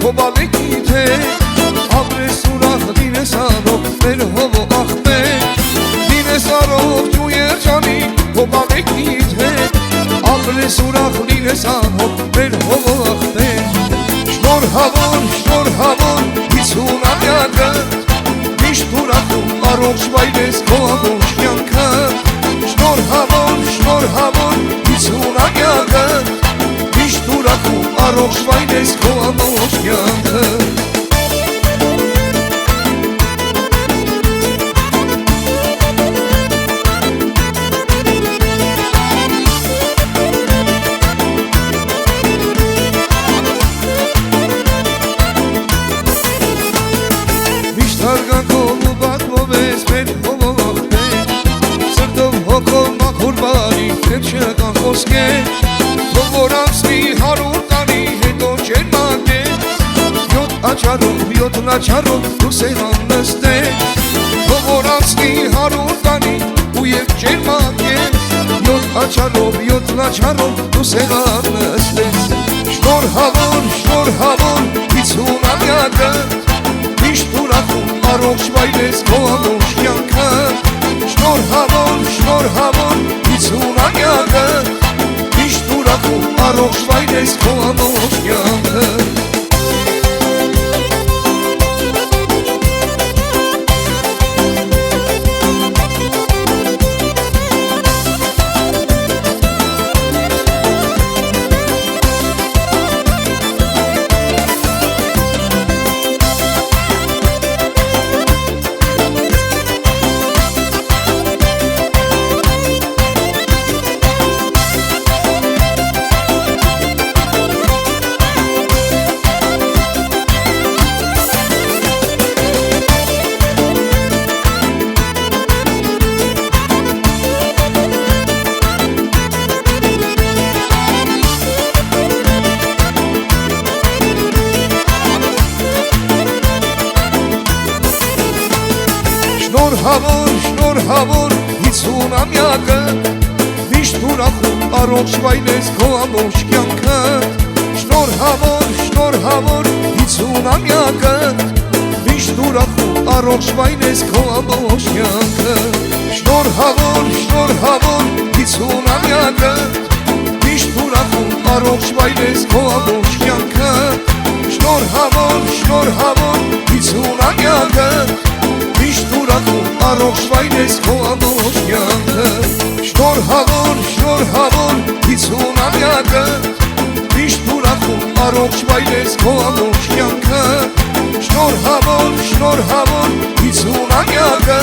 հոբալեկի թե ապրես ուրախ լինես անով մեր հովո աղբեր լինես առողջ ու երջանիկ հոբալեկի թե ապրես ուրախ լինես անով մեր հովո աղբեր շնորհավոր 50-ամյակը միշտ ուրախում առողջ վայրես քո ամբողջ կյանքը շնորհավոր 50-ամյակը միշտ ուրախում առողջ վայրես քո ամբողջ կյանքը Հարգանքով ու բատվով ես մեր հովով աղբեր Սրտով հոգով մաքուր բարի հետ չկան խոսքեր Թող որ անցնի 100 տարի հետո ջերմակ ես Յոթ աչարով, յոթ լաչարով դու սեղան նստես Թող որ անցնի 100 տարի ու և ջերմակ ես Յոթ աչարով, յոթ լաչարով դու սեղան նստես Շնորհավոր 50-ամյակը միշտ ուրախում առողջ վայրես քո ամբողջ կյանքը Շնորհավոր 50-ամյակը միշտ ուրախում առողջ վայրես քո ամբողջ կյանքը Շնորհավոր 50-ամյակը միշտ ուրախում առողջ վայրես քո ամբողջ կյանքը Շնորհավոր 50-ամյակը միշտ ուրախում առողջ վայրես քո ամբողջ կյանքը Շնորհավոր 50-ամյակը միշտ ուրախում առողջ վայրես քո ամբողջ կյանքը Շնորհավոր 50-ամյակը միշտ ուրախում առողջ վայրես քո ամբողջ կյանքը Շնորհավոր 50-ամյակը միշտ ուրախում առողջ վայրես քո ամբողջ կյանքը Շնորհավոր 50-ամյակը միշտ ուրախում առողջ վայրես քո ամբողջ կյանքը Շնորհավոր 50-ամյակը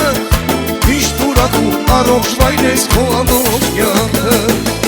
միշտ ուրախում առողջ վայրես քո ամբողջ կյանքը